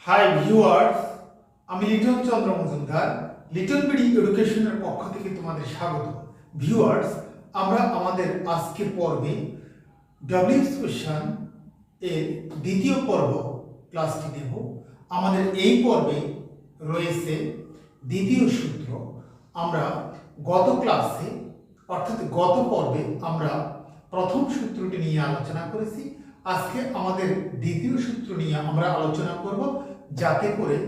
Hi viewers, আমি লিটন চন্দ্র Majumdar little BD এডুকেশনের পক্ষ থেকে তোমাদের স্বাগত। ভিউয়ার্স, আমরা আমাদের আজকের পর্বে ডব্লিউএস কোশ্চেন এর দ্বিতীয় পর্ব ক্লাসটি নেব। আমাদের এই পর্বে রয়েছে দ্বিতীয় সূত্র। আমরা গত ক্লাসে অর্থাৎ গত পর্বে আমরা প্রথম সূত্রটি নিয়ে আলোচনা করেছি। আজকে আমাদের দ্বিতীয় সূত্র নিয়ে আমরা আলোচনা করব, যাতে করে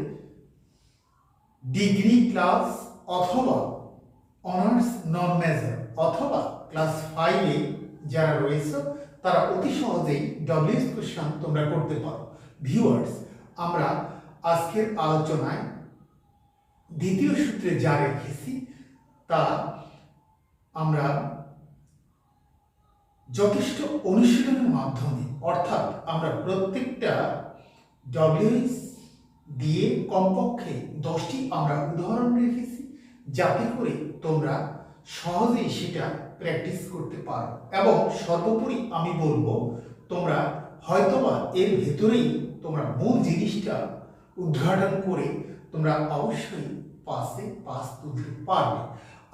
ডিগ্রি ক্লাস অথবা অনার্স নন মেজর অথবা ক্লাস 5-এ যারা রয়েছে তারা অতি সহজেই ডব্লিউএস কোশ্চেন তোমরা করতে পারো। ভিউয়ার্স, আমরা আজকের আলোচনায় দ্বিতীয় সূত্রে যা রেখেছি তা আমরা যথেষ্ট অনুশীলনের মাধ্যমে, অর্থাৎ আমরা প্রত্যেকটা ডব্লিউএস দিয়ে কমপক্ষে 10টি আমরা উদাহরণ রেখেছি, যাতে করে তোমরা সহজেই সেটা প্র্যাকটিস করতে পারো। এবং সর্বোপরি আমি বলবো, তোমরা হয়তোবা এর ভেতরেই তোমরা মূল জিনিসটা উদ্ঘাটন করে তোমরা অবশ্যই পাস তুলতে পারবে।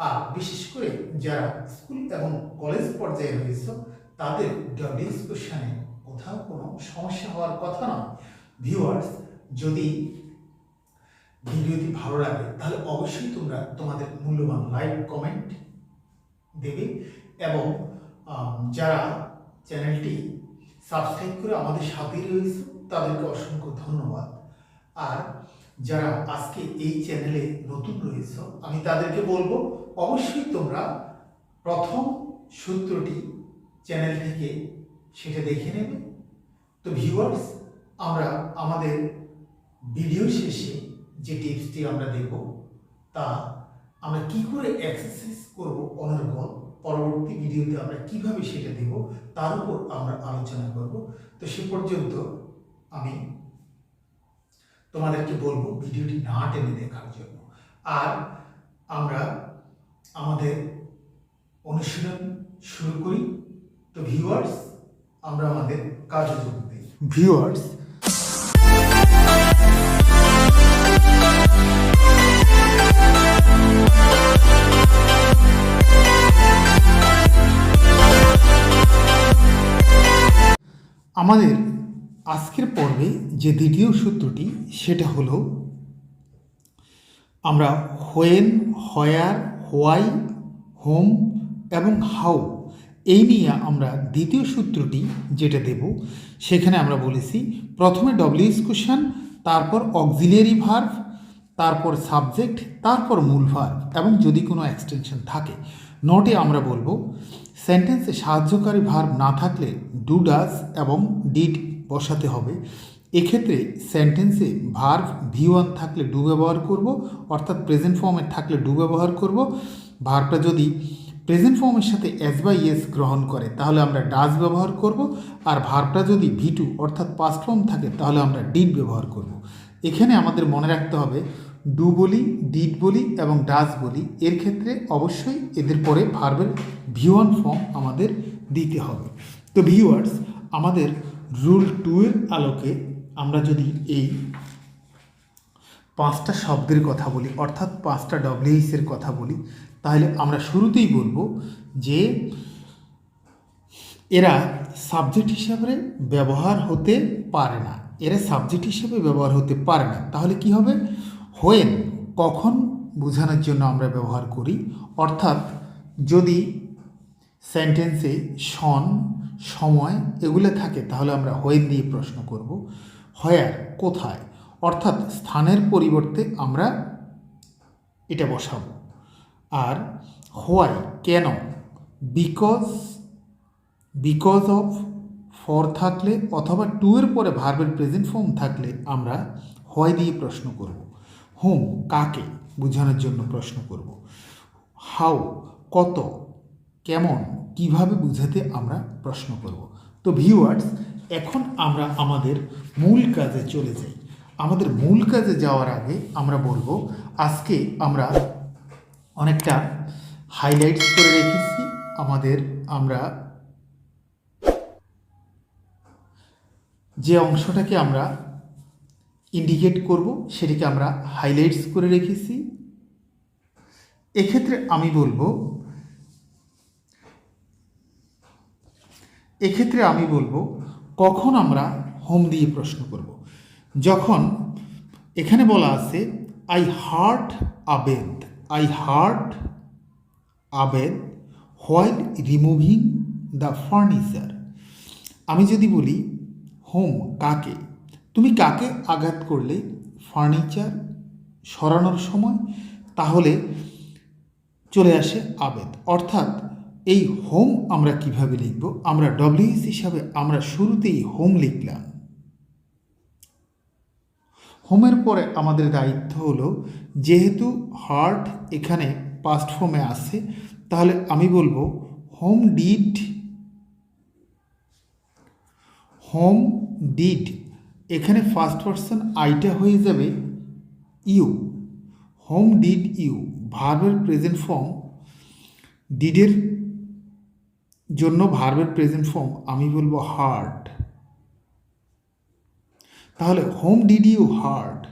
আর বিশেষ করে যারা স্কুল এবং কলেজ পর্যায়ে রয়েছে তাদের ডব্লিউএস কোশ্চেনে কোথাও কোনো সমস্যা হওয়ার কথা নয়। ভিউয়ার্স, যদি ভিডিওটি ভালো লাগে তাহলে অবশ্যই তোমরা তোমাদের মূল্যবান লাইক কমেন্ট দেবে এবং যারা চ্যানেলটি সাবস্ক্রাইব করে আমাদের সাথেই রয়েছে তাদেরকে অসংখ্য ধন্যবাদ। আর যারা আজকে এই চ্যানেলে নতুন রয়েছে আমি তাদেরকে বলবো, অবশ্যই তোমরা প্রথম সূত্রটি চ্যানেল থেকে সেটা দেখে নেবে। তো ভিউয়ার্স, আমরা আমাদের ভিডিও শেষে যে টিপসটি আমরা দেব তা আমরা কি করে এক্সারসাইজ করব অনর্গল, পরবর্তী ভিডিওতে আমরা কিভাবে সেটা দেব তার উপর আমরা আলোচনা করব। তো সে পর্যন্ত আমি তোমাদেরকে বলবো ভিডিওটি না টেনে দেখার জন্য। আর আমরা আমাদের অনুশীলন শুরু করি। তো ভিউয়ার্স, আমরা আমাদের কাজে যোগ দিই। ভিউয়ার্স, আমাদের আজকের পর্বে যে দ্বিতীয় সূত্রটি সেটা হলো, আমরা হোয়েন, হোয়ার, হোয়াই, হোম এবং হাউ এই নিয়ে আমরা দ্বিতীয় সূত্রটি যেটা দেব সেখানে আমরা বলেছি প্রথমে ডব্লিউএস কোশ্চেন, তারপর অক্সিলিয়ারি ভার্ব, তারপর সাবজেক্ট, তারপর মূল ভার্ব এবং যদি কোনো এক্সটেনশন থাকে। নোটে আমরা বলবো সেন্টেন্সে সাহায্যকারী ভার্ব না থাকলে ডু, ডাজ এবং ডিড বসাতে হবে। এক্ষেত্রে সেন্টেন্সে ভার্ব V1 থাকলে ডু ব্যবহার করব, অর্থাৎ প্রেজেন্ট ফর্মের থাকলে ডু ব্যবহার করব। ভার্বটা যদি প্রেজেন্ট ফর্মের সাথে এস বাই এস গ্রহণ করে তাহলে আমরা ডাজ ব্যবহার করব। আর ভার্বটা যদি V2 অর্থাৎ পাস্ট ফর্ম থাকে তাহলে আমরা ডিড ব্যবহার করব। এখানে আমাদের মনে রাখতে হবে ডু বলি, ডিড বলি এবং ডাজ বলি, এর ক্ষেত্রে অবশ্যই এদের পরে ভার্বের V1 ফর্ম আমাদের দিতে হবে। তো ভিউয়ার্স, আমাদের রুল 2 এর আলোকে আমরা যদি এই 5টা শব্দের কথা বলি, অর্থাৎ 5টা ডব্লিউএস এর কথা বলি, তাহলে আমরা শুরুতেই বলবো যে এরা সাবজেক্ট হিসাবে ব্যবহার হতে পারে না। এরা সাবজেক্ট হিসেবে ব্যবহার হতে পারে না। তাহলে কি হবে? হোয়েন কখন বোঝানোর জন্য আমরা ব্যবহার করি, অর্থাৎ যদি সেন্টেন্সে সন, সময় এগুলো থাকে তাহলে আমরা হোয়েন দিয়ে প্রশ্ন করব। হোয়ার কোথায়, অর্থাৎ স্থানের পরিবর্তে আমরা এটা বসাবো। আর হোয়াই কেন, বিকজ অফ, ফর থাকলে অথবা টু এর পরে ভার্বের প্রেজেন্ট ফর্ম থাকলে আমরা হোয়াই দিয়ে প্রশ্ন করব। হোম কাকে বোঝানোর জন্য প্রশ্ন করব। হাউ কত, কেমন, কিভাবে বুঝাতে আমরা প্রশ্ন করব। তো ভিউয়ার্স, এখন আমরা আমাদের মূল কাজে চলে যাই। আমাদের মূল কাজে যাওয়ার আগে আমরা বলবো, আজকে আমরা অনেকটা হাইলাইটস করে রেখেছি আমরা যে অংশটাকে আমরা ইন্ডিকেট করব সেটিকে আমরা হাইলাইটস করে রেখেছি। এক্ষেত্রে আমি বলবো কখন আমরা হোম দিয়ে প্রশ্ন করব। যখন এখানে বলা আছে I hard Abed while removing the furniture. আমি যদি বলি হোম কাকে, তুমি কাকে আঘাত করলে ফার্নিচার সরানোর সময়, তাহলে চলে আসে আবেদ। অর্থাৎ এই হোম আমরা কিভাবে লিখব, আমরা ডব্লিউএস হিসাবে আমরা শুরুতেই হোম লিখলাম। হোমের পরে আমাদের দায়িত্ব হলো, যেহেতু হার্ট এখানে পাস্ট ফর্মে আছে, তাহলে আমি বলবো হোম ডিড এখানে ফার্স্ট পারসন আইটা হয়ে যাবে ইউ। হোম ডিড ইউ, ভার্বের প্রেজেন্ট ফর্ম, ডিডের জন্য ভার্বের প্রেজেন্ট ফর্ম আমি বলবো হার্ট। তাহলে whom did you hurt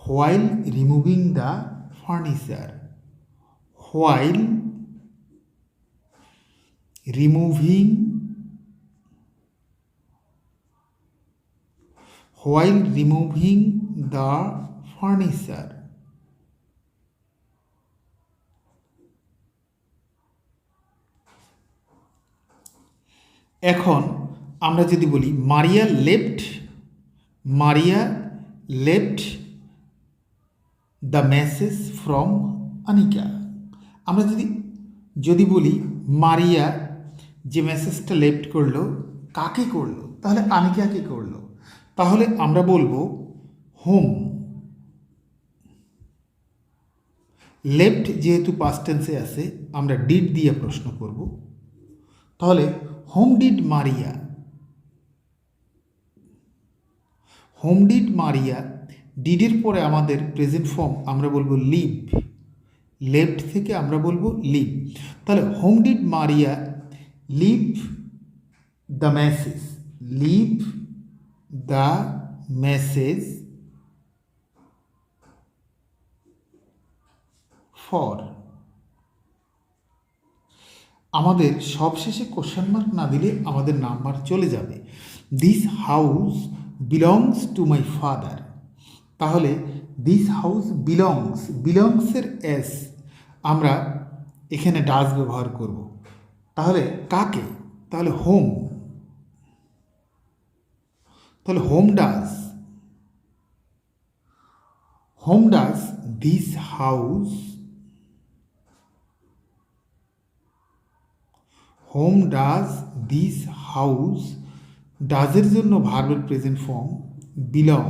while removing the furniture. While removing the furniture. এখন আমরা যদি বলি Maria left the message from Anika. আমরা যদি বলি মারিয়া যে মেসেজটা লেফট করলো কাকে করলো, তাহলে আনিকাকে করলো। তাহলে আমরা বলবো হোম। লেফট যেহেতু পাস্ট টেন্সে আছে, আমরা ডিড দিয়ে প্রশ্ন করব। তাহলে হোম ডিড মারিয়া, ডিডের পরে আমাদের প্রেজেন্ট ফর্ম আমরা বলবো লিভ। লেফট থেকে আমরা বলবো লিভ। তাহলে whom did Maria leave the message for. আমাদের সবশেষে কোশ্চেন মার্ক না দিলে আমাদের নাম্বার চলে যাবে। This house belongs to my father. তাহলে দিস হাউস বিলংসের এস আমরা এখানে ডাজ ব্যবহার করব। তাহলে কাকে, তাহলে হোম। তাহলে whom does this house, whom does this house, ডাজের জন্য ভার্বের present form belong.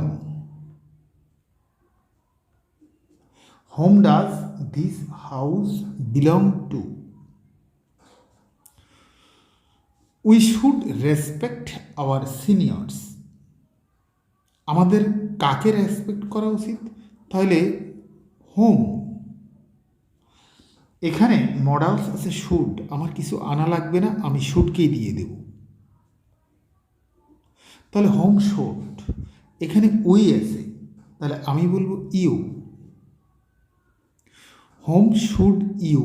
Whom does this house belong to. We should respect our seniors. আমাদের কাকে রেসপেক্ট করা উচিত, তাহলে হোম। এখানে মডালস আছে শুড, আমার কিছু আনা লাগবে না, আমি শুডকেই দিয়ে দেব। তাহলে হোম শুড, এখানে উই আছে, তাহলে আমি বলবো ইউ। হোম শুড ইউ,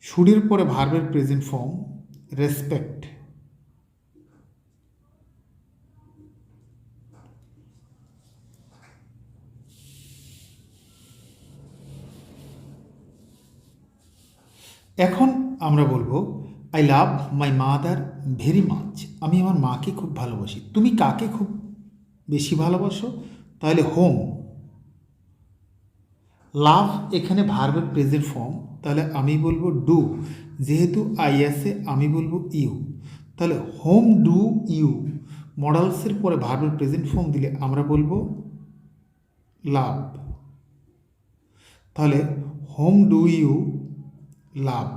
শুডের পরে ভার্বের প্রেজেন্ট ফর্ম রেসপেক্ট। এখন আমরা বলবো I love my mother very much. আমি আমার মাকে খুব ভালোবাসি। তুমি কাকে খুব বেশি ভালোবাসো, তাহলে হোম। লাভ এখানে ভার্বের প্রেজেন্ট ফর্ম, তাহলে আমি বলবো ডু। যেহেতু আই আছে আমি বলবো ইউ। তাহলে হোম ডু ইউ, মডালসের পরে ভার্বের প্রেজেন্ট ফর্ম দিলে আমরা বলবো লাভ। তাহলে whom do you love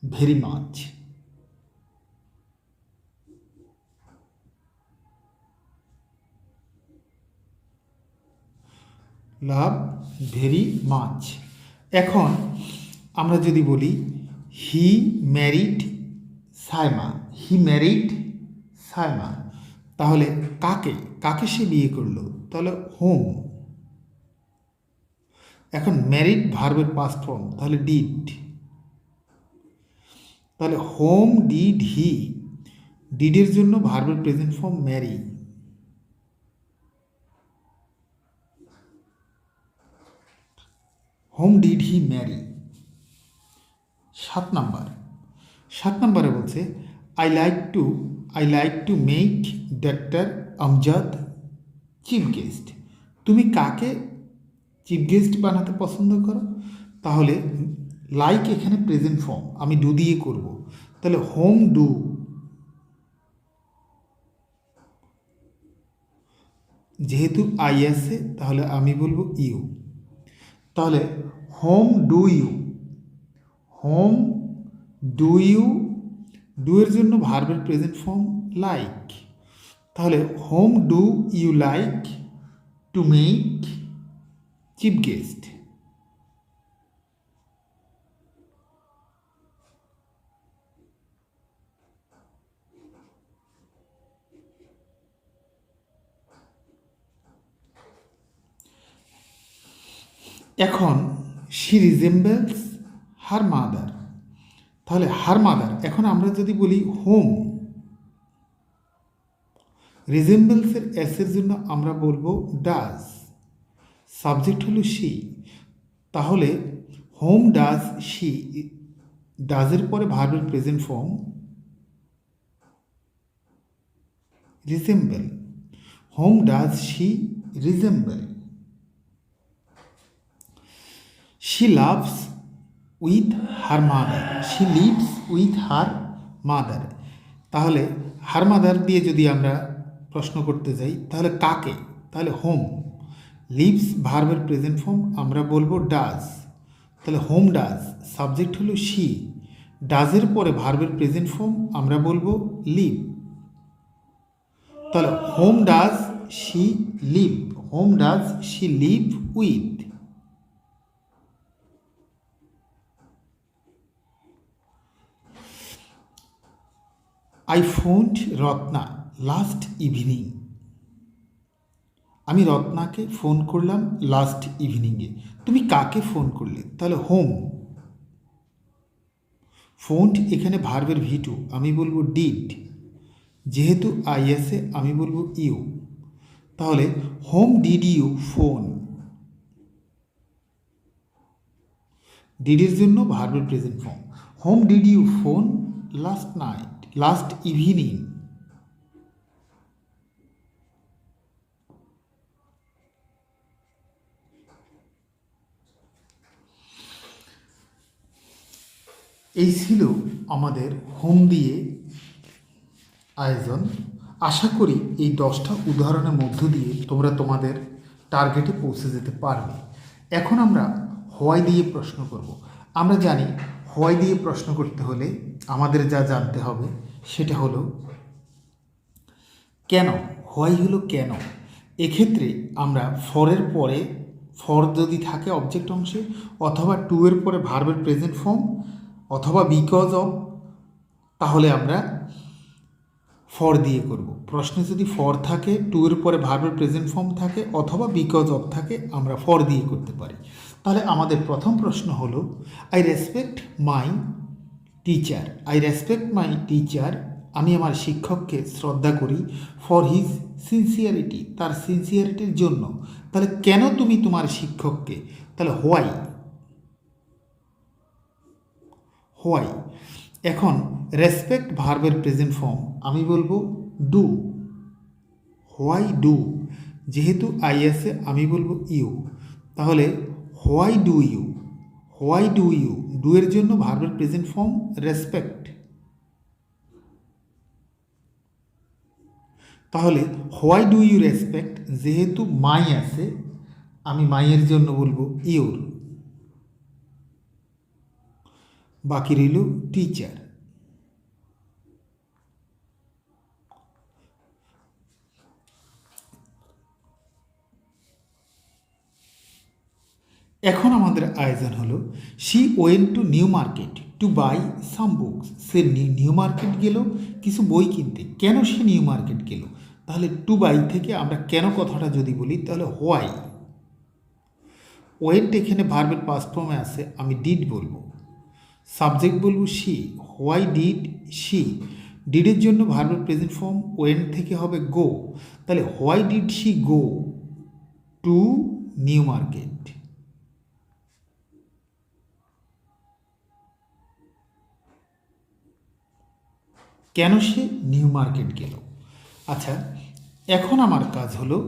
very much. Love very much. এখন আমরা যদি বলি হি ম্যারিড সাইমা, তাহলে কাকে কাকে সে বিয়ে করলো, তাহলে হোম। এখন ম্যারিড ভার্বের পাস্ট ফর্ম, তাহলে ডিড। তাহলে হোম ডিড হি, ডিডের জন্য ভার্বের present form marry. Whom did he marry. 7 নম্বরে বলছে I like to make doctor Amjad chief guest. তুমি কাকে চিফ গেস্ট বানাতে পছন্দ করো, তাহলে লাইক এখানে প্রেজেন্ট ফর্ম, আমি ডু দিয়ে করব, তাহলে হোম ডু। যেহেতু আই আছে তাহলে আমি বলবো ইউ, তাহলে whom do you, whom do you, do এর জন্য ভার্বের প্রেজেন্ট ফর্ম লাইক, তাহলে whom do you like to make chief guest. এখন শি রিজেম্বলস হার মাদার, তাহলে হার মাদার, এখন আমরা যদি বলি হোম, রিজেম্বলসের এসের জন্য আমরা বলবো ডাজ, সাবজেক্ট হলো শি, তাহলে হোম ডাজ শি, ডাজের পরে ভার্বের present form resemble, home does she resemble. She loves with her mother, she lives with her mother, তাহলে হার মাদার দিয়ে যদি আমরা প্রশ্ন করতে যাই তাহলে কাকে, তাহলে হোম, লিভস ভার্বের প্রেজেন্ট ফর্ম আমরা বলবো ডাজ, তাহলে হোম ডাজ, সাবজেক্ট হলো শি, ডাজের পরে ভার্বের প্রেজেন্ট ফর্ম আমরা বলবো লিভ, তাহলে whom does she live, whom does she live with. I phoned Ratna last evening, আমি রত্নাকে ফোন করলাম লাস্ট ইভিনিংয়ে। তুমি কাকে ফোন করলে, তাহলে হোম, ফোনড এখানে ভার্বের V2 আমি বলবো ডিড, যেহেতু আই আছে আমি বলবো ইউ, তাহলে হোম ডিড ইউ ফোন, ডিডের জন্য ভার্বের present form, whom did you phone last night, last evening. এই ছিল আমাদের হোম দিয়ে আয়োজন। আশা করি এই 10টা উদাহরণের মধ্য দিয়ে তোমরা তোমাদের টার্গেটে পৌঁছে যেতে পারবে। এখন আমরা হোয়াই দিয়ে প্রশ্ন করব। আমরা জানি হোয়াই দিয়ে প্রশ্ন করতে হলে আমাদের যা জানতে হবে সেটা হলো কেন, হোয়াই হলো কেন। এক্ষেত্রে আমরা ফরের পরে, ফর যদি থাকে অবজেক্ট অংশে, অথবা টু এর পরে ভার্বের প্রেজেন্ট ফর্ম, অথবা বিকজ অফ, তাহলে আমরা ফর দিয়ে করব। প্রশ্নে যদি ফর থাকে, টু এর পরে ভার্বের প্রেজেন্ট ফর্ম থাকে, অথবা বিকজ অফ থাকে, আমরা ফর দিয়ে করতে পারি। তাহলে আমাদের প্রথম প্রশ্ন হলো I respect my teacher, I respect my teacher, আমি আমার শিক্ষককে শ্রদ্ধা করি, ফর হিজ সিনসিয়ারিটি, তার সিনসিয়ারিটির জন্য। তাহলে কেন তুমি তোমার শিক্ষককে, তাহলে হোয়াই, হোয়াই। এখন রেসপেক্ট ভার্বের প্রেজেন্ট ফর্ম আমি বলবো ডু, হোয়াই ডু, যেহেতু আই আছে আমি বলবো ইউ, তাহলে why do you, why do you, do এর জন্য ভার্বের প্রেজেন্ট ফর্ম রেসপেক্ট, তাহলে হোয়াই ডু ইউ রেসপেক্ট, যেহেতু মাই আছে আমি মাইয়ের জন্য বলবো ইউর, বাকি রইল টিচার। এখন আমাদের আয়োজন হলো she went to new market to buy some books, সে নিউ মার্কেট গেল কিছু বই কিনতে। কেন সে নিউ মার্কেট গেল, তাহলে টু বাই থেকে আমরা কেন কথাটা যদি বলি তাহলে হোয়াই, ওয়েন্ট এখানে ভার্বের পাস্ট ফর্মে আছে, আমি ডিড বলবো, সাবজেক্ট বলবো শি, হোয়াই ডিড শি, ডিডের জন্য ভার্বের প্রেজেন্ট ফর্ম ওয়েন্ট থেকে হবে গো, তাহলে why did she go to new market. কেন সে নিউ মার্কেট গেল? আচ্ছা, এখন আমার কাজ হলো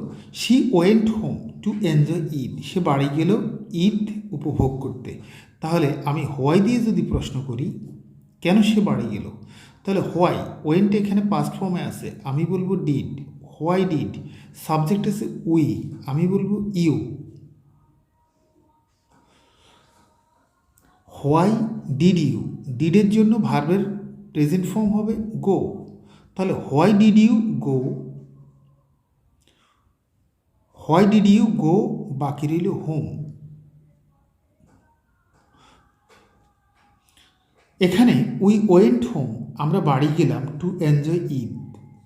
she went home to enjoy Eid, সে বাড়ি গেল ঈদ উপভোগ করতে। তাহলে আমি হোয়াই দিয়ে যদি প্রশ্ন করি কেন সে বাড়ি গেল, তাহলে হোয়াই, ওয়েন্ট এখানে পাস্ট ফর্মে আছে, আমি বলবো ডিড, হোয়াই ডিড, সাবজেক্ট আছে উই, আমি বলবো ইউ, হোয়াই ডিড ইউ, ডিডের জন্য ভার্বের প্রেজেন্ট ফর্ম হবে গো, তাহলে why did you go, why did you go বাকি রইল হোম। এখানে উই ওয়েন্ট হোম, আমরা বাড়ি গেলাম টু এনজয় ঈদ,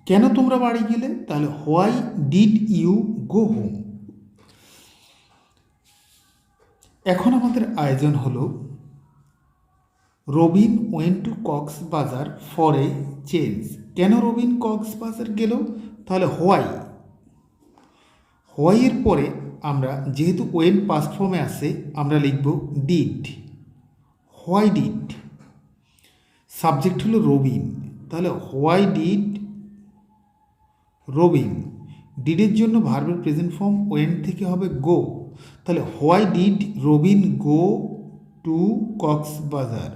কেন তোমরা বাড়ি গেলে, তাহলে why did you go home. এখন আমাদের আয়োজন হলো Robin went to Cox's Bazar for a change, কেন রবিন কক্সবাজার গেল, তাহলে হোয়াই, হোয়াইয়ের পরে আমরা যেহেতু ওয়েন্ট পাস্ট ফর্মে আছে আমরা লিখব ডিড, হোয়াই ডিড, সাবজেক্ট হলো রবিন, তাহলে হোয়াই ডিড রবিন, ডিডের জন্য ভার্বের প্রেজেন্ট ফর্ম ওয়েন্ট থেকে হবে গো, তাহলে why did Robin go to Cox's Bazar.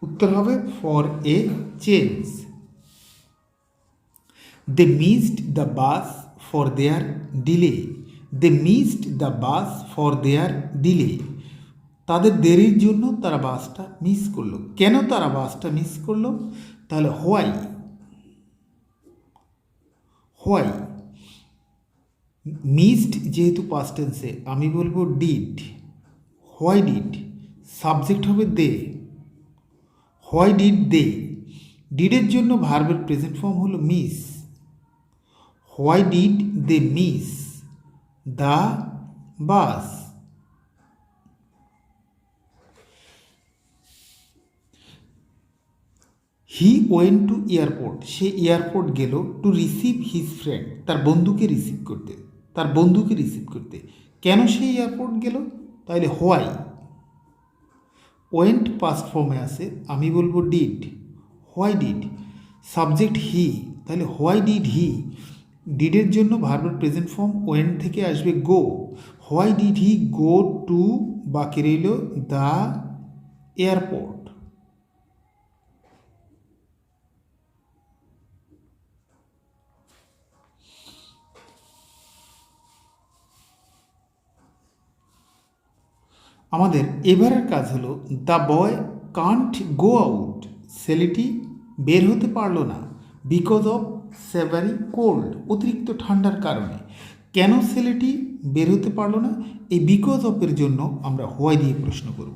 উত্তর হবে for a change. They missed the bus for their delay, they missed the bus for their delay, তাদের দেরির জন্য তারা বাসটা মিস করলো, কেন তারা বাসটা মিস করলো, তাহলে হোয়াই, হোয়াই, মিসড যেহেতু পাস্ট টেন্সে আমি বলবো ডিড, হোয়াই ডিড, সাবজেক্ট হবে দে, হোয়াই ডিড দে, ডিডের জন্য ভার্বের প্রেজেন্ট ফর্ম হলো miss, why did they miss the bus. He went to airport, সে এয়ারপোর্ট গেল টু রিসিভ হিজ ফ্রেন্ড, তার বন্ধুকে রিসিভ করতে, তার বন্ধুকে রিসিভ করতে, কেন সে এয়ারপোর্ট গেল, তাহলে হোয়াই, ওয়েন্ট পাস্ট ফর্মে আছে আমি বলবো ডিড, হোয়াই ডিড, সাবজেক্ট হি, তাহলে হোয়াই ডিড হি, ডিডের জন্য ভার্বের প্রেজেন্ট ফর্ম ওয়েন্ট থেকে আসবে go, why did he go to বাকি রইল দ্য এয়ারপোর্ট। আমাদের এবারের কাজ হলো the boy can't go out, ছেলেটি বের হতে পারলো না বিকজ অফ সেভারি কোল্ড, অতিরিক্ত ঠান্ডার কারণে, কেন ছেলেটি বের হতে পারলো না, এই বিকজ অফের জন্য আমরা হোয়াই দিয়ে প্রশ্ন করব,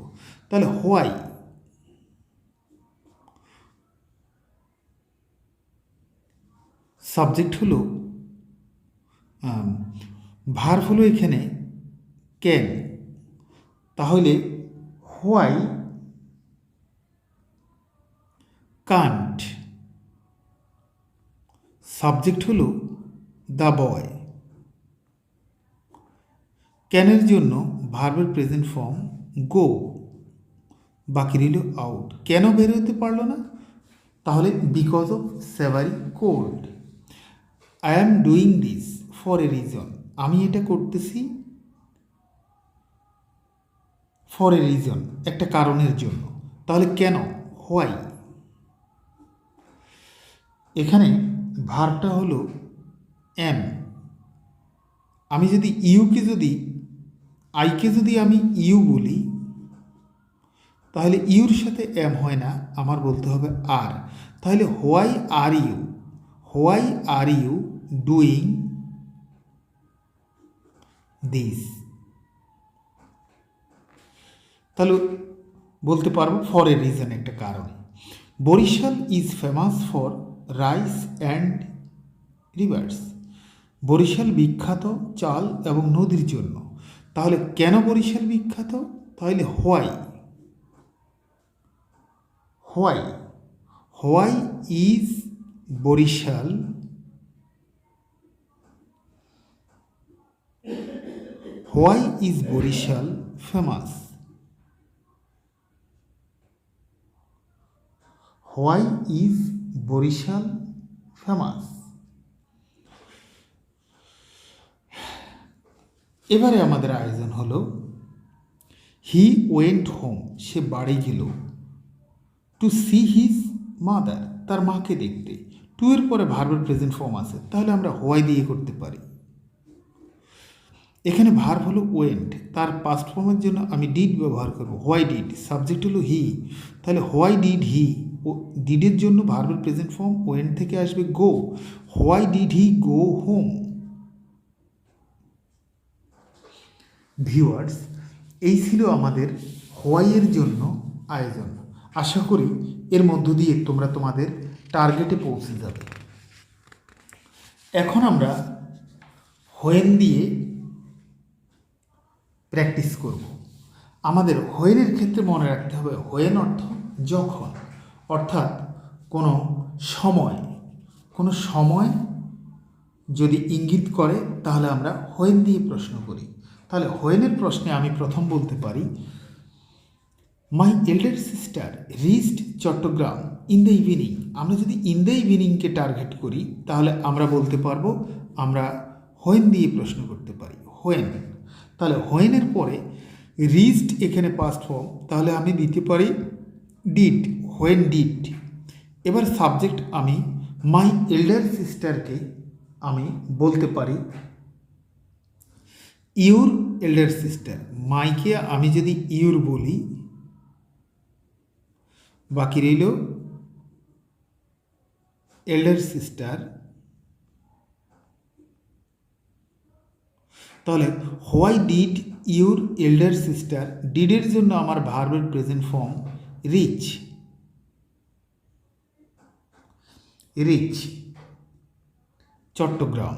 তাহলে হোয়াই, সাবজেক্ট হলো ভার্ব হলো এখানে ক্যান, তাহলে হোয়াই কান্ট, সাবজেক্ট হলো দ্য বয়, ক্যানের জন্য ভার্বের প্রেজেন্ট ফর্ম গো বাকি রইল আউট, কেন বের হতে পারলো না, তাহলে because of severe cold. I am doing this for a reason, আমি এটা করতেছি ফর এ রিজন, একটা কারণের জন্য, তাহলে কেন, হোয়াই, এখানে ভার্বটা হলো এম, আমি যদি ইউকে যদি আইকে যদি আমি ইউ বলি তাহলে ইউর সাথে এম হয় না, আমার বলতে হবে আর, তাহলে why are you, why are you doing this, তাহলে বলতে পারবো ফর এ রিজন, একটা কারণে। Barisal is famous for rice and rivers. Barisal বিখ্যাত চাল এবং নদীর জন্য। তাহলে কেন বরিশাল বিখ্যাত? তাহলে why why why is Barisal why is Barisal famous? Why is Barisal famous? এবারে আমাদের আয়োজন হলো হি ওয়েন্ট হোম, সে বাড়ি গেল, টু সি হিজ মাদার, তার মাকে দেখতে। টু এর পরে ভার্বের প্রেজেন্ট ফর্ম আছে, তাহলে আমরা হোয়াই দিয়ে করতে পারি। এখানে ভার্ব হলো ওয়েন্ট, তার পাস্ট ফর্মের জন্য আমি ডিড ব্যবহার করব, হোয়াই ডিড। সাবজেক্ট হলো হি, তাহলে হোয়াই ডিড হি, ডিডের জন্য ভার্বের প্রেজেন্ট ফর্ম ওয়েন্ট থেকে আসবে go, why did he go home. Viewers, এই ছিল আমাদের হোয়াইয়ের জন্য আয়োজন। আশা করি এর মধ্য দিয়ে তোমরা তোমাদের টার্গেটে পৌঁছে যাবে। এখন আমরা হোয়েন দিয়ে প্র্যাকটিস করব। আমাদের হোয়েনের ক্ষেত্রে মনে রাখতে হবে হোয়েন অর্থ যখন, অর্থাৎ কোনো সময় যদি ইঙ্গিত করে তাহলে আমরা হোয়েন দিয়ে প্রশ্ন করি। তাহলে হোয়েনের প্রশ্নে আমি প্রথম বলতে পারি my elder sister reached Chattogram in the evening. আমরা যদি ইন দ্য ইভিনিংকে টার্গেট করি তাহলে আমরা বলতে পারবো, আমরা হোয়েন দিয়ে প্রশ্ন করতে পারি, হোয়েন। তাহলে হোয়েনের পরে রিচড এখানে পাস্ট ফর্ম, তাহলে আমি দিতে পারি ডিড, হোয়েন ডিড। এবার সাবজেক্ট আমি মাই এল্ডার সিস্টারকে আমি বলতে পারি ইউর এল্ডার সিস্টার। মাইকে আমি যদি ইউর বলি, বাকি রইল এল্ডার সিস্টার। তাহলে why did your elder sister, ডিডের জন্য আমার ভার্বের present form reach, Chattogram.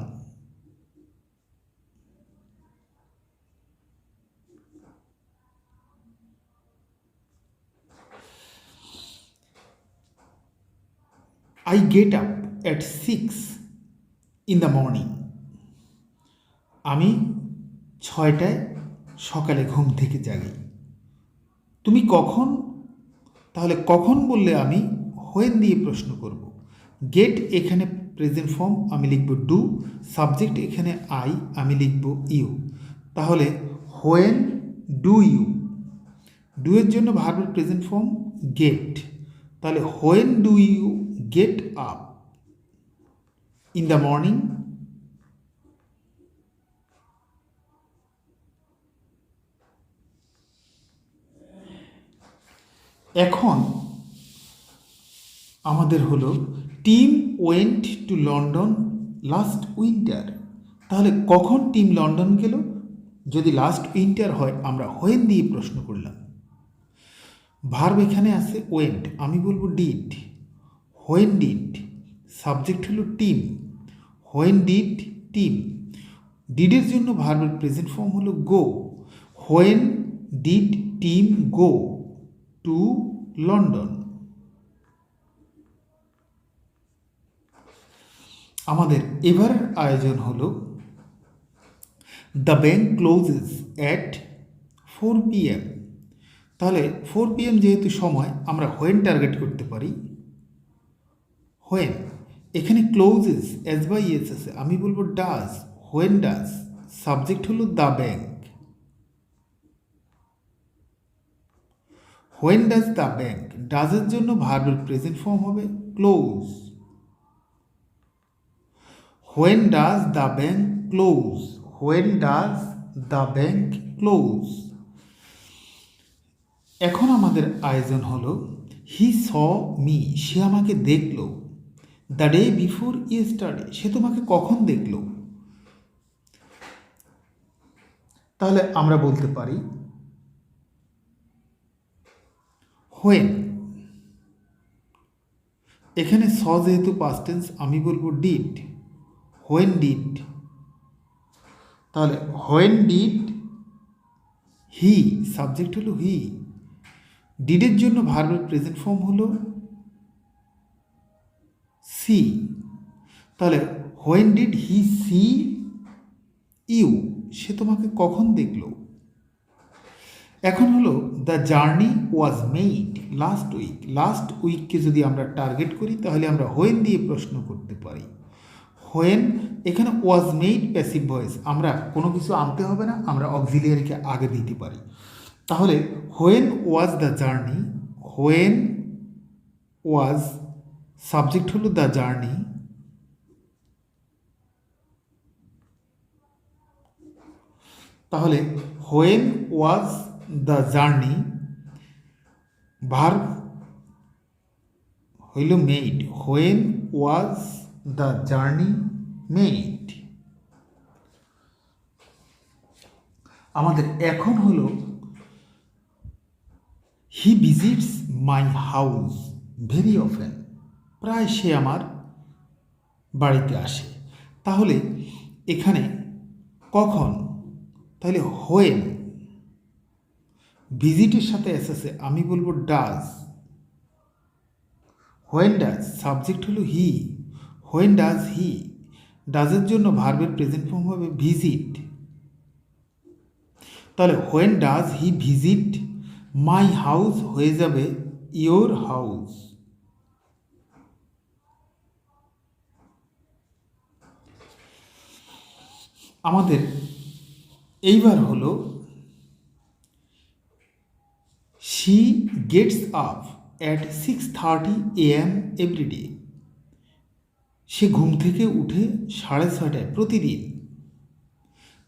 I get up at 6 in the morning. আমি 6টায় সকালে ঘুম থেকে জাগি। তুমি কখন? তাহলে কখন বললে আমি হোয়েন দিয়ে প্রশ্ন করব। গেট এখানে প্রেজেন্ট ফর্ম আমি লিখব ডু, সাবজেক্ট এখানে আই, আমি লিখব ইউ। তাহলে হোয়েন ডু ইউ, ডু এর জন্য ভার্বের প্রেজেন্ট ফর্ম গেট। তাহলে when do you get up in the morning? এখন আমাদের হলো Tim went to London last winter. তাহলে কখন টিম লন্ডন গেল? যদি লাস্ট উইন্টার হয় আমরা হোয়েন দিয়ে প্রশ্ন করলাম। ভার্ব এখানে আছে ওয়েন্ট, আমি বলবো ডিড, হোয়েন ডিড। সাবজেক্ট হলো টিম, হোয়েন ডিড টিম। ডিডের জন্য ভার্বের প্রেজেন্ট ফর্ম হলো go, when did Tim go to London. আমাদের এবারের আয়োজন হলো the bank closes at 4 PM। তাহলে 4 PM যেহেতু সময়, আমরা হোয়েন টার্গেট করতে পারি, হোয়েন। এখানে ক্লোজেস এস বাই এস আছে, আমি বলবো ডাজ, হোয়েন ডাজ। সাবজেক্ট হলো the bank, when does the bank. ডাজের জন্য ভার্বের প্রেজেন্ট ফর্ম হবে close, when does the bank close, when does the bank close. এখন আমাদের আয়োজন হলো হি স মি, সে আমাকে দেখলো, দ্য ডে বিফোর ইয়েস্টারডে, সে তোমাকে কখন দেখলো? তাহলে আমরা বলতে পারি হোয়েন, এখানে স যেহেতু পাস্ট টেন্স আমি বলবো ডিড, হোয়েন ডিড। তাহলে হোয়েন ডিড হি, সাবজেক্ট হলো হি, ডিডের জন্য ভার্বের প্রেজেন্ট ফর্ম হলো সি। তাহলে when did he see you, সে তোমাকে কখন দেখলো। এখন হলো the journey was made last week, last উইককে যদি আমরা টার্গেট করি তাহলে আমরা হোয়েন দিয়ে প্রশ্ন করতে পারি। হোয়েন, এখানে ওয়াজ মেড প্যাসিভ ভয়েস, আমরা কোনো কিছু আনতে হবে না, আমরা অক্সিলিয়ারিকে আগে দিতে পারি। তাহলে when was the journey, when was, subject হলো দ্য জার্নি, তাহলে when was the journey, verb হইল made, when was the journey made. আমাদের এখন হলো he visits my house very often, প্রায় সে আমার বাড়িতে আসে। তাহলে এখানে কখন, তাহলে হোয়েন, ভিজিটের সাথে এসেছে আমি বলবো ডাজ, হোয়েন ডাজ, সাবজেক্ট হলো হি, হোয়েন ডাজ হি, ডাজের জন্য ভার্বের প্রেজেন্ট ফর্ম হবে ভিজিট। তাহলে when does he visit my house হয়ে যাবে ইয়োর হাউস। আমাদের এইবার হলো she gets up at 6:30 AM everyday, সে ঘুম থেকে উঠে 6:30 প্রতিদিন।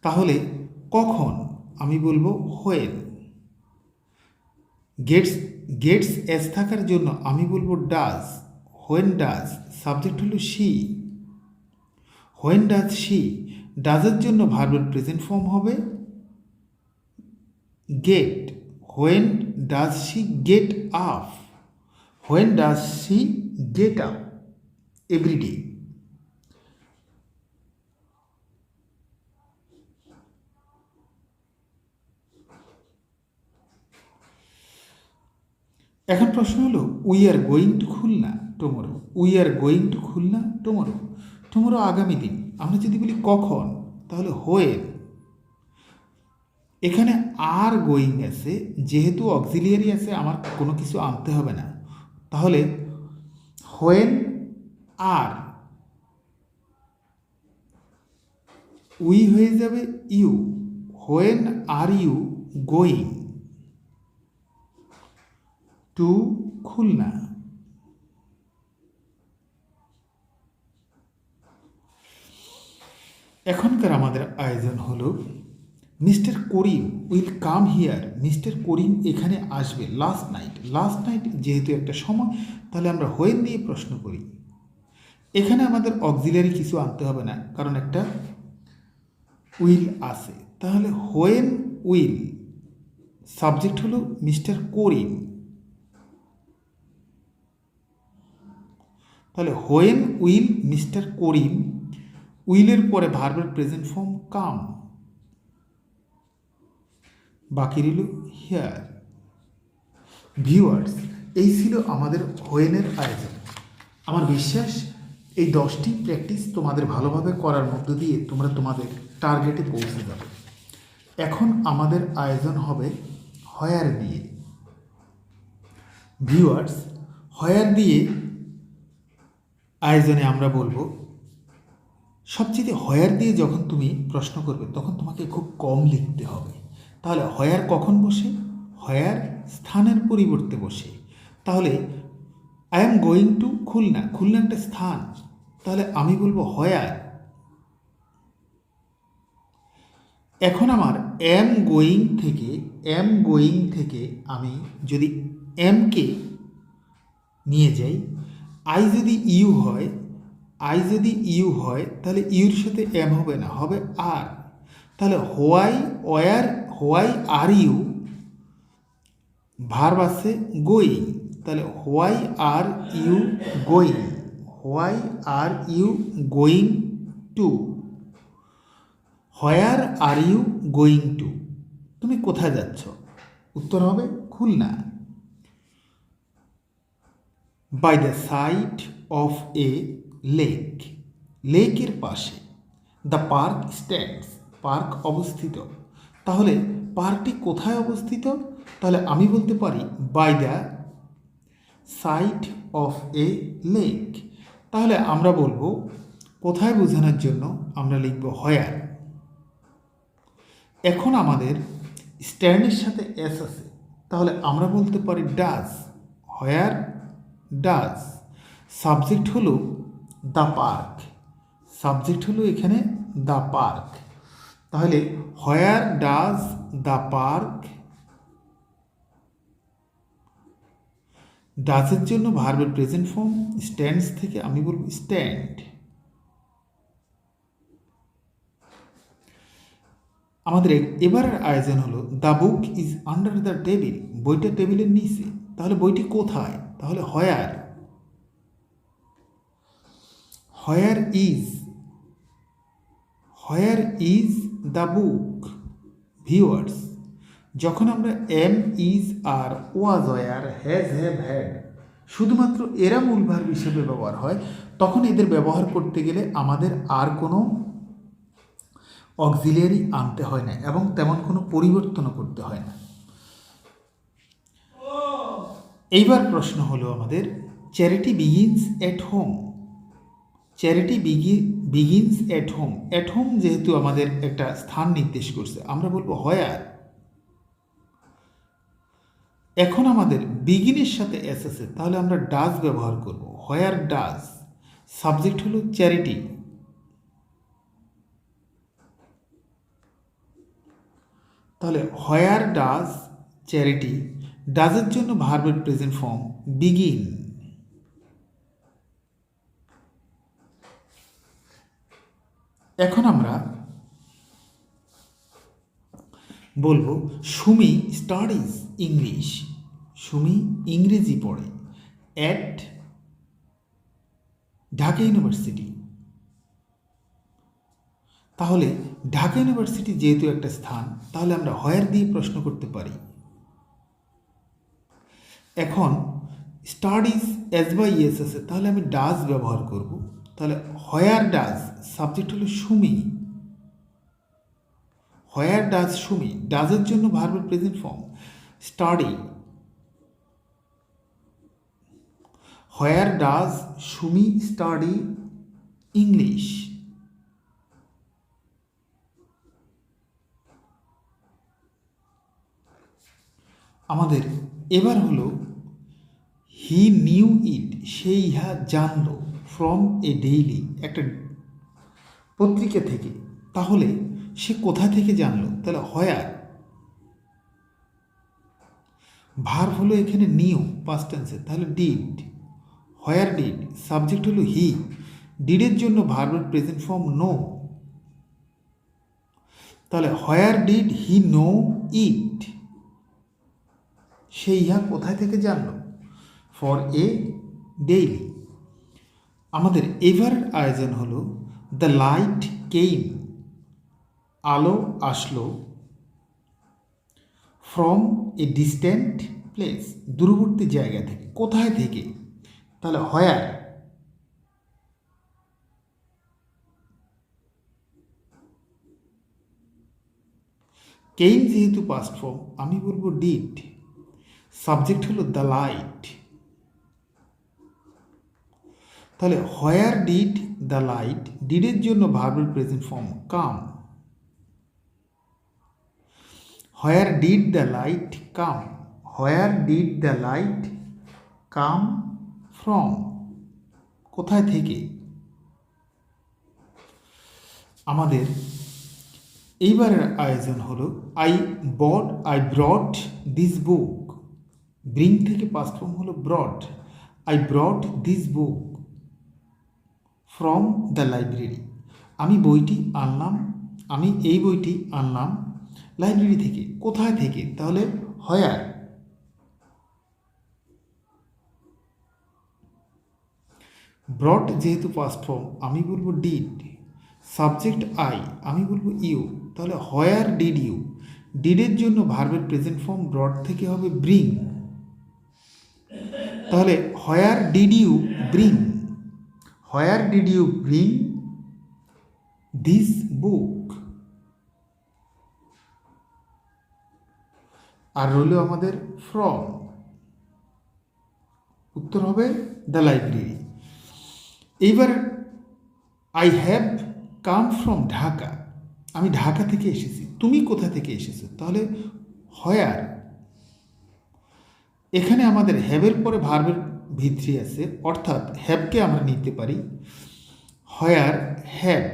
তাহলে কখন আমি বলবো হোয়েন, গেটস, গেটস এস থাকার জন্য আমি বলবো ডাজ, হোয়েন ডাজ, সাবজেক্ট হলো শি, হোয়েন ডাজ শি, ডাজের জন্য ভার্বের প্রেজেন্ট ফর্ম হবে get, when does she get up, when does she get up everyday. এখন প্রশ্ন হলো we are going to Khulna tomorrow, we are going to Khulna tomorrow, tomorrow আগামী দিন। আমরা যদি বলি কখন তাহলে হোয়েন, এখানে আর গোয়িং আছে, যেহেতু অক্সিলিয়ারি আছে আমার কোনো কিছু আনতে হবে না, তাহলে হোয়েন আর, উই হয়ে যাবে you, when are you going to Khulna. এখনকার আমাদের আয়োজন হলো mister Karim will come here, mister Karim এখানে আসবে লাস্ট নাইট, লাস্ট নাইট যেহেতু একটা সময় তাহলে আমরা হোয়েন দিয়ে প্রশ্ন করি। এখানে আমাদের অক্সিলারি কিছু আনতে হবে না কারণ একটা উইল আছে, তাহলে হোয়েন উইল, সাবজেক্ট হলো মিস্টার করিম, তাহলে হোয়েন উইল মিস্টার করিম, উইলের পরে ভার্বের প্রেজেন্ট ফর্ম কাম, বাকি রইল হিয়ার। ভিউয়ার্স, এই ছিল আমাদের হোয়েনের আয়োজন। আমার বিশ্বাস এই 10টি প্র্যাকটিস তোমাদের ভালোভাবে করার মধ্য দিয়ে তোমরা তোমাদের টার্গেটে পৌঁছে যাবে। এখন আমাদের আয়োজন হবে হয়ার দিয়ে। ভিউয়ার্স, হয়ার দিয়ে আয়োজনে আমরা বলবো সবচেয়ে হয়ার দিয়ে যখন তুমি প্রশ্ন করবে তখন তোমাকে খুব কম লিখতে হবে। তাহলে হয়ার কখন বসে, হয়ার স্থানের পরিবর্তে বসে। তাহলে I am going to Khulna, Khulna একটা স্থান, তাহলে আমি বলবো হয়ার। এখন আমার এম গোয়িং থেকে আমি যদি এমকে নিয়ে যাই, আই যদি ইউ হয় তাহলে ইউর সাথে এম হবে না, হবে আর। তাহলে হোয়াই আর ইউ ভার্ব আছে গোয়িং, তাহলে why are you going, why are you going to, where are you going to, তুমি কোথায় যাচ্ছ? উত্তর হবে Khulna. By the side of a lake, লেকের পাশে, দ্য পার্ক স্ট্যান্ডস, পার্ক অবস্থিত। তাহলে পার্কটি কোথায় অবস্থিত? তাহলে আমি বলতে পারি by the side of a lake. তাহলে আমরা বলবো কোথায় বোঝানোর জন্য আমরা লিখব হোয়ার। এখন আমাদের স্ট্যান্ডের সাথে এস আছে, তাহলে আমরা বলতে পারি ডাজ, হোয়ার ডাজ। সাবজেক্ট হলো দ্য পার্ক, সাবজেক্ট হলো এখানে দ্য পার্ক। তাহলে হোয়ার ডাজ দ্য পার্ক, ডাজের জন্য ভার্বের প্রেজেন্ট ফর্ম, স্ট্যান্ডস থেকে আমি বলবো স্ট্যান্ড। আমাদের এবারের আয়োজন হলো the book is under the table, বইটা টেবিলের নিচে। তাহলে বইটি কোথায়? তাহলে where, where is, where is the book. Viewers, যখন আমরা am, is, are, was, were, has, have, had শুধুমাত্র এরা মূল ভার্ব হিসেবে ব্যবহার হয়, তখন এদের ব্যবহার করতে গেলে আমাদের আর কোনো অক্সিলিয়ারি আনতে হয় না এবং তেমন কোনো পরিবর্তনও করতে হয় না। এইবার প্রশ্ন হলো আমাদের charity begins at home, charity begins at home. At home যেহেতু আমাদের একটা স্থান নির্দেশ করছে, আমরা বলবো হোয়ার। এখন আমাদের বিগিনের সাথে এস আছে, তাহলে আমরা ডাজ ব্যবহার করব, হোয়ার ডাজ। সাবজেক্ট হলো চ্যারিটি, তাহলে হোয়ার ডাজ চ্যারিটি, ডাজের জন্য ভার্বের প্রেজেন্ট ফর্ম বিগিন। এখন আমরা বলবো সুমি স্টাডিজ ইংলিশ, সুমি ইংরেজি পড়ে অ্যাট ঢাকা ইউনিভার্সিটি। তাহলে ঢাকা ইউনিভার্সিটি যেহেতু একটা স্থান, তাহলে আমরা হোয়ার দিয়ে প্রশ্ন করতে পারি। এখন স্টাডিজ এস বাই ইয়েস আছে, তাহলে আমি ডাজ ব্যবহার করব। তাহলে হোয়ার ডাজ, সাবজেক্ট হলো সুমি, হোয়ার ডাজ সুমি, ডাজের জন্য ভার্বের present form study, where does Sumi study English. আমাদের এবার হলো হি নিউ ইট, সে ইহা জানলো, ফ্রম এ ডেইলি, একটা পত্রিকা থেকে। তাহলে সে কোথা থেকে জানলো? তাহলে হোয়ার। ভার্ব হলো এখানে নিউ পাস্ট টেন্সে, তাহলে ডিড, হোয়ার ডিড। সাবজেক্ট হলো হি, ডিডের জন্য ভার্বের প্রেজেন্ট ফর্ম নো, তাহলে হোয়ার ডিড হি নো ইট, সে ইহা কোথায় থেকে জানলো? For a daily. আমাদের এবার আয়োজন হলো দ্য লাইট কেইম, আলো আসলো, ফ্রম এ ডিস্ট্যান্ট প্লেস, দূরবর্তী জায়গা থেকে। কোথায় থেকে? তাহলে হোয়ার। কেইম যেহেতু পাস্ট ফর্ম, আমি বলবো ডিড, সাবজেক্ট হলো দ্য লাইট। তাহলে হোয়ার ডিড দ্য লাইট, ডিডের জন্য ভার্বের present form come, where did the light come, where did the light come from, কোথায় থেকে। আমাদের এইবারের আয়োজন হলো I brought this book, bring থেকে পাস্ট ফর্ম হলো brought, I brought this book from the library, আমি বইটি আনলাম, আমি এই বইটি আনলাম লাইব্রেরি থেকে। কোথায় থেকে? তাহলে হোয়ার। ব্রট যেহেতু পাস্ট ফর্ম আমি বলবো ডিড, সাবজেক্ট আই আমি বলবো ইউ, তাহলে হোয়ার ডিড ইউ, ডিডের জন্য ভার্বের প্রেজেন্ট ফর্ম ব্রট থেকে হবে ব্রিং, তাহলে where did you bring, where did you bring this book, আর রইল আমাদের ফ্রম, উত্তর হবে দ্য লাইব্রেরি। এইবার I have come from Dhaka, আমি ঢাকা থেকে এসেছি, তুমি কোথা থেকে এসেছো, তাহলে হোয়ার, এখানে আমাদের হ্যাভের পরে ভার্বের ভিত্তি আছে, অর্থাৎ হ্যাভকে আমরা নিতে পারি হোয়ার হ্যাভ,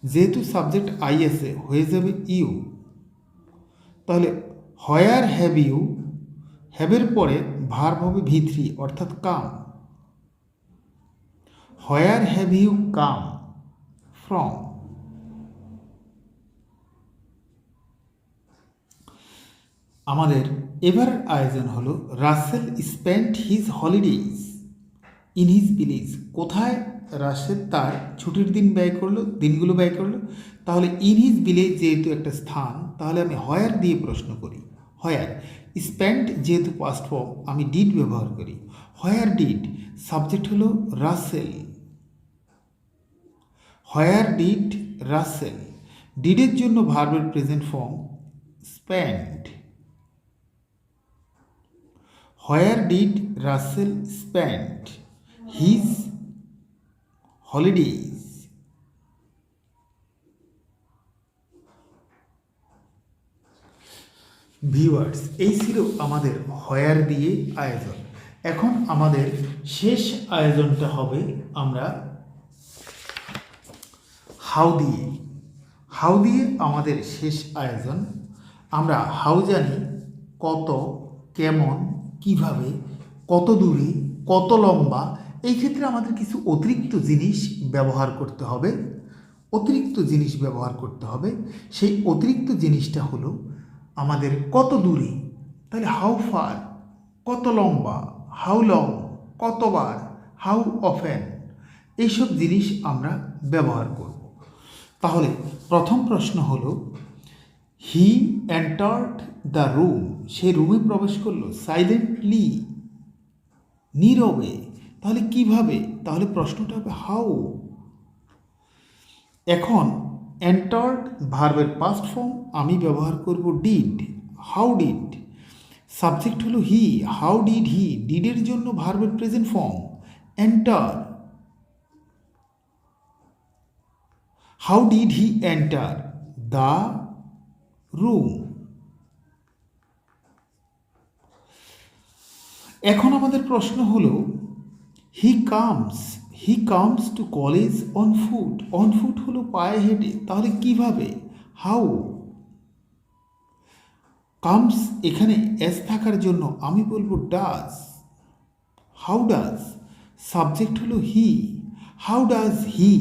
যেহেতু সাবজেক্ট আই আছে হয়ে যাবে ইউ, তাহলে হোয়ার হ্যাভ ইউ, হ্যাভের পরে ভার্ব হবে ভিত্রি অর্থাৎ come, where have you come from. আমাদের এবার আয়োজন হলো Russell spent his holidays in his village, কোথায় রাসেল তার ছুটির দিনগুলো ব্যয় করলো, তাহলে ইন হিজ ভিলেজ যেহেতু একটা স্থান, তাহলে আমি হোয়ার দিয়ে প্রশ্ন করি, হোয়ার, স্পেন্ট যেহেতু পাস্ট ফর্ম আমি ডিড ব্যবহার করি, হোয়ার ডিড, সাবজেক্ট হলো রাসেল, হোয়ার ডিড রাসেল, ডিডের জন্য ভার্বের present form spent, where did Russell spent his holidays. Viewers, এই ছিল আমাদের হোয়ার দিয়ে আয়োজন। এখন আমাদের শেষ আয়োজনটা হবে আমরা হাউ দিয়ে, হাউ দিয়ে আমাদের শেষ আয়োজন। আমরা হাউ জানি কত, কেমন, কিভাবে, কত দূরে, কত লম্বা, এই ক্ষেত্রে আমাদের কিছু অতিরিক্ত জিনিস ব্যবহার করতে হবে, অতিরিক্ত জিনিস ব্যবহার করতে হবে। সেই অতিরিক্ত জিনিসটা হলো আমাদের কত দূরে, তাহলে হাউ ফার, কত লম্বা, হাউ লং, কতবার, হাউ অফেন, এইসব জিনিস আমরা ব্যবহার করব। তাহলে প্রথম প্রশ্ন হলো হি এন্টার্ড দ্য রুম, সে রুমে প্রবেশ করলো সাইলেন্টলি, নীরবে, তাহলে কিভাবে, তাহলে প্রশ্নটা হবে হাউ। এখন এন্টার্ড ভার্বের পাস্ট ফর্ম আমি ব্যবহার করব ডিড, হাউ ডিড, সাবজেক্ট হলো হি, হাউ ডিড হি, ডিডের জন্য ভার্বের present form enter, how did he enter the room. এখন আমাদের প্রশ্ন হলো he comes to college on foot, on foot হলো পায়ে হেঁটে, তাহলে কিভাবে, হাউ। কামস এখানে এস থাকার জন্য আমি বলবো ডাজ, হাউ ডাজ, সাবজেক্ট হলো হি, হাউ ডাজ হি,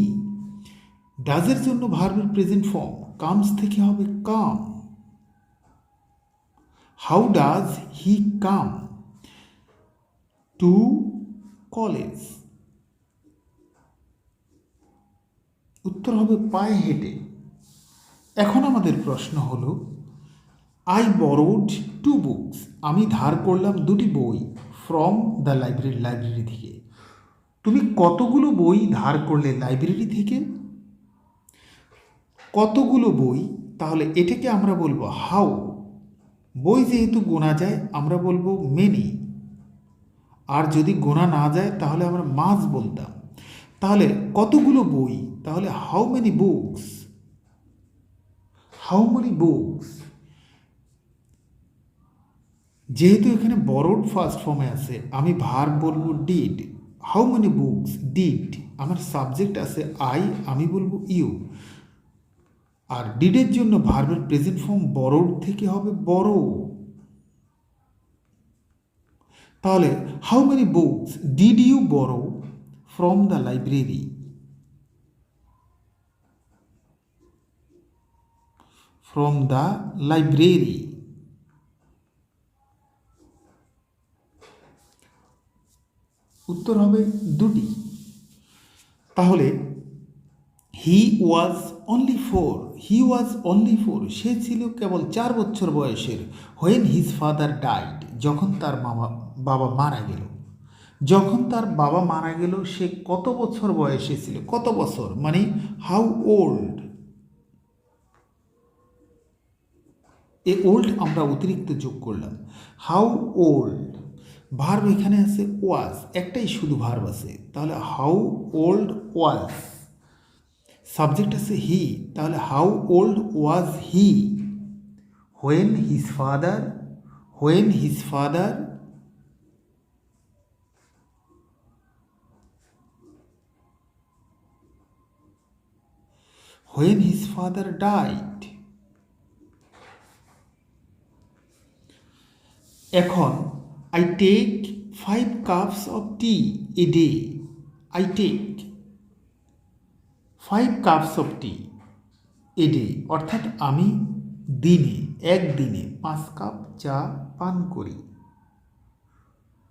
ডাজের জন্য ভার্বের প্রেজেন্ট ফর্ম কামস থেকে হবে come, how does he come to college, উত্তর হবে পায়ে হেঁটে। এখন আমাদের প্রশ্ন হলো আই বরোড 2 বুকস, আমি ধার করলাম 2টি বই ফ্রম দ্য লাইব্রেরি, লাইব্রেরি থেকে, তুমি কতগুলো বই ধার করলে লাইব্রেরি থেকে, কতগুলো বই, তাহলে এটাকে আমরা বলবো হাউ, বই যেহেতু গোনা যায় আমরা বলবো মেনি, আর যদি গোনা না যায় তাহলে আমরা মাছ বলতাম, তাহলে কতগুলো বই, তাহলে how many books, how many books, যেহেতু এখানে বরোড ফার্স্ট ফর্মে আছে আমি ভার্ব বলবো did, how many books did, আমার সাবজেক্ট আছে আই আমি বলবো ইউ, আর ডিডের জন্য ভার্বের প্রেজেন্ট ফর্ম বরোড থেকে হবে বড়, তাহলে how many books did you borrow from the library, from the library. উত্তর হবে দুটি। তাহলে হি ওয়াজ অনলি 4, সে ছিল কেবল 4 বছর বয়সের। হোয়েন হিজ ফাদার ডাইড, যখন তার বাবা মারা গেল। যখন তার বাবা মারা গেল সে কত বছর বয়সে ছিল? কত বছর মানে হাউ ওল্ড। এ ওল্ড আমরা অতিরিক্ত যোগ করলাম, হাউ ওল্ড। ভার্ব এখানে আছে ওয়াজ, একটাই শুধু ভার্ব আছে, তাহলে হাউ ওল্ড ওয়াজ। সাবজেক্ট আছে হি, তাহলে how old was he when his father when his father died. এখন I take 5 cups of tea a day. I take 5 cups of tea a day, অর্থাৎ আমি একদিনে 5 কাপ চা পান করি।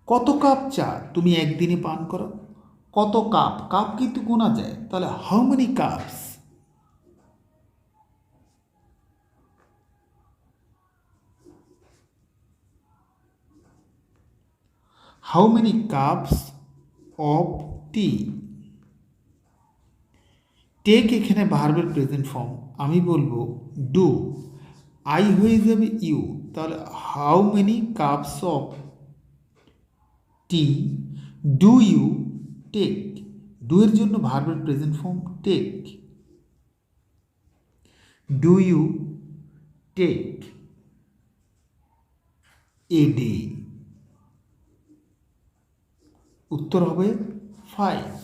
কত কাপ চা তুমি একদিনে পান করো? কত কাপ? কাপ কিন্তু গোনা যায়, তাহলে how many cups. How many cups of tea. Take এখানে ভার্বের প্রেজেন্ট ফর্ম, আমি বলবো ডু, আই হয়ে যাবে ইউ, তাহলে how many cups of tea do you take. Do এর জন্য ভার্বের present form take, do you take a day. উত্তর হবে 5।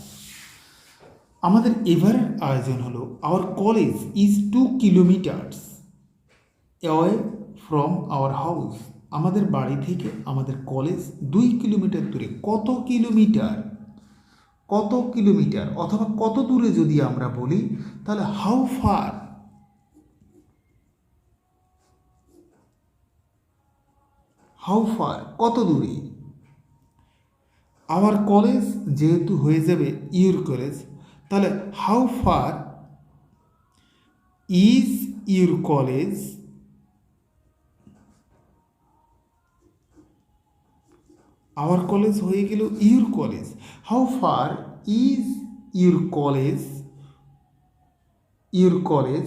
আমাদের এবারের আয়োজন হলো our college is 2 kilometres away from our house. আমাদের বাড়ি থেকে আমাদের কলেজ 2 কিলোমিটার দূরে। কত কিলোমিটার? কত কিলোমিটার অথবা কত দূরে যদি আমরা বলি তাহলে হাউ ফার। হাউ ফার কত দূরে। আওয়ার কলেজ যেহেতু হয়ে যাবে ইউর কলেজ, তাহলে how far is your college our college হয়ে গেল your college. How far is your college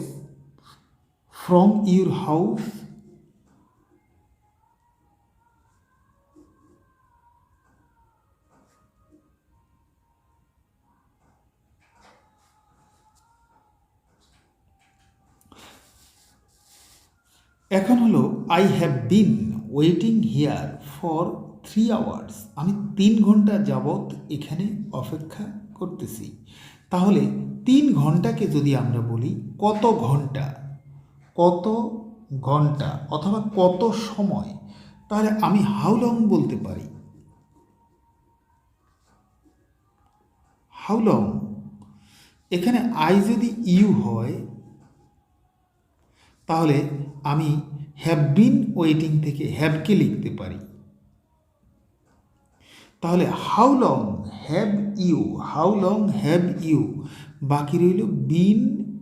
from your house. এখন হলো I have been waiting here for 3 hours. আমি 3 ঘন্টা যাবৎ এখানে অপেক্ষা করতেছি। তাহলে 3 ঘন্টাকে যদি আমরা বলি কত ঘন্টা, কত ঘন্টা অথবা কত সময়, তাহলে আমি হাউ লং বলতে পারি। হাউ লং, এখানে আই যদি ইউ হয় তাহলে আমি হ্যাভ বিন ওয়েটিং থেকে হ্যাভকে লিখতে পারি। তাহলে হাউ লং হ্যাভ ইউ, বাকি রইল been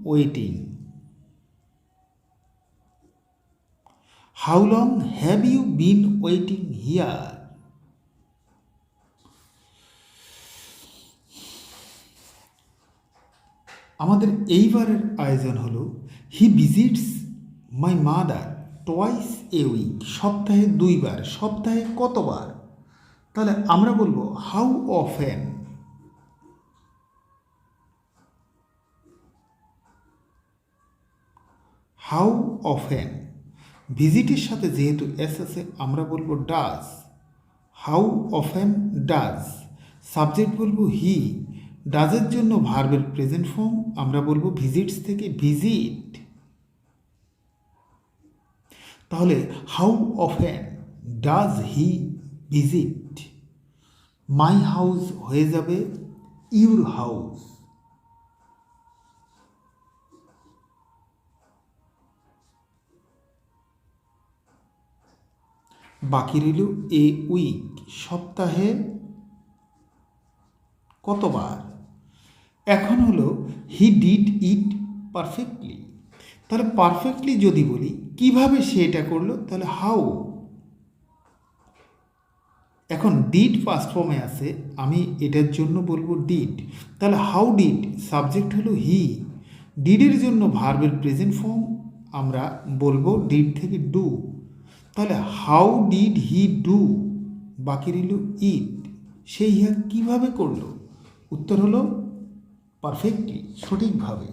waiting. How long have you been waiting here. আমাদের এইবারের আয়োজন হলো he visits my mother twice a week. সপ্তাহে 2 বার। সপ্তাহে কতবার? তাহলে আমরা বলবো হাউ অফেন। How often. ভিজিটের সাথে যেহেতু এস আছে আমরা বলবো does. How often does. Subject বলবো হি। ডাজের জন্য ভার্বের প্রেজেন্ট ফর্ম আমরা বলবো ভিজিটস থেকে ভিজিট। তাহলে how often does he visit my house হয়ে যাবে ইউর হাউস। বাকি রইল এ উইক, সপ্তাহে কতবার। এখন হলো হি ডিড ইট পারফেক্টলি। তাহলে পারফেক্টলি যদি বলি কিভাবে সে এটা করলো, তাহলে হাউ। এখন ডিড পাস্ট ফর্মে আছে, আমি এটার জন্য বলবো ডিড। তাহলে হাউ ডিড, সাবজেক্ট হলো হি। ডিডের জন্য ভার্বের প্রেজেন্ট ফর্ম আমরা বলবো ডিড থেকে ডু। তাহলে হাউ ডিড হি ডু, বাকি রইল ইট। সেই ইহা কীভাবে করলো, উত্তর হলো পারফেক্টলি, সঠিকভাবে।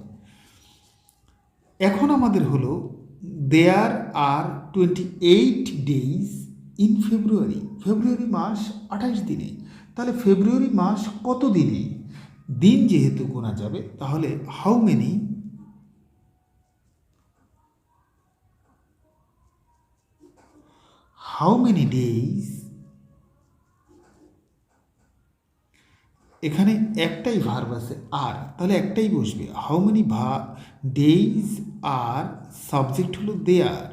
এখন আমাদের হলো দেয়ার আর 28 ডেইজ ইন ফেব্রুয়ারি। ফেব্রুয়ারি মাস 28 দিনে। তাহলে ফেব্রুয়ারি মাস কত দিনে, দিন যেহেতু গোনা যাবে তাহলে হাউ মেনি ডেইজ। এখানে একটাই ভার্ব আছে আর, তাহলে একটাই বসবে। How many days R, subject হলো দেয়ার,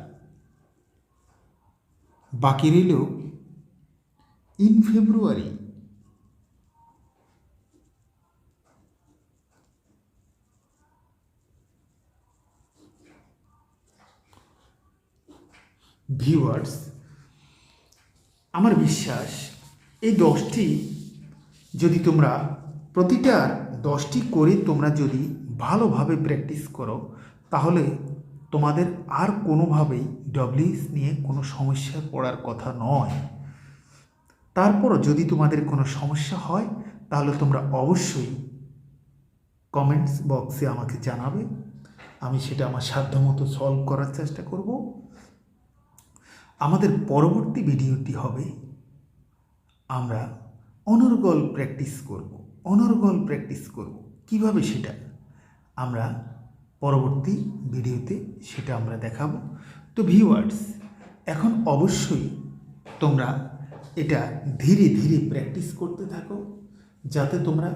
বাকি রইল ইন ফেব্রুয়ারি। ভিউয়ার্স, আমার বিশ্বাস এই 10টি যদি তোমরা প্রতিটার 10টি করে তোমরা যদি ভালোভাবে প্র্যাকটিস করো, তাহলে তোমাদের আর কোনোভাবেই ডব্লিউএস নিয়ে কোনো সমস্যায় পড়ার কথা নয়। তারপরও যদি তোমাদের কোনো সমস্যা হয় তাহলে তোমরা অবশ্যই কমেন্টস বক্সে আমাকে জানাবে, আমি সেটা আমার সাধ্যমতো সলভ করার চেষ্টা করব। আমাদের পরবর্তী ভিডিওটি হবে আমরা অনর্গল প্র্যাকটিস করব। কিভাবে সেটা আমরা পরবর্তী ভিডিওতে সেটা আমরা দেখাবো। তো ভিউয়ার্স, এখন অবশ্যই তোমরা এটা ধীরে ধীরে প্র্যাকটিস করতে থাকো, যাতে তোমরা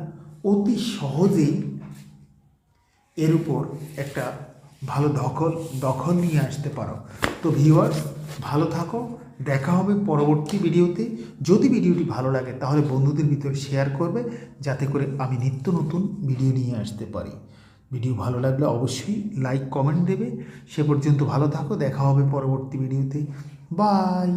অতি সহজেই এর উপর একটা ভালো দখল নিয়ে আসতে পারো। তো ভিউয়ার্স, ভালো থাকো, দেখা হবে পরবর্তী ভিডিওতে। যদি ভিডিওটি ভালো লাগে তাহলে বন্ধুদের ভিতরে শেয়ার করবে, যাতে করে আমি নিত্য নতুন ভিডিও নিয়ে আসতে পারি। ভিডিও ভালো লাগলে অবশ্যই লাইক কমেন্ট দেবে। সে পর্যন্ত ভালো থাকো, দেখা হবে পরবর্তী ভিডিওতে। বাই।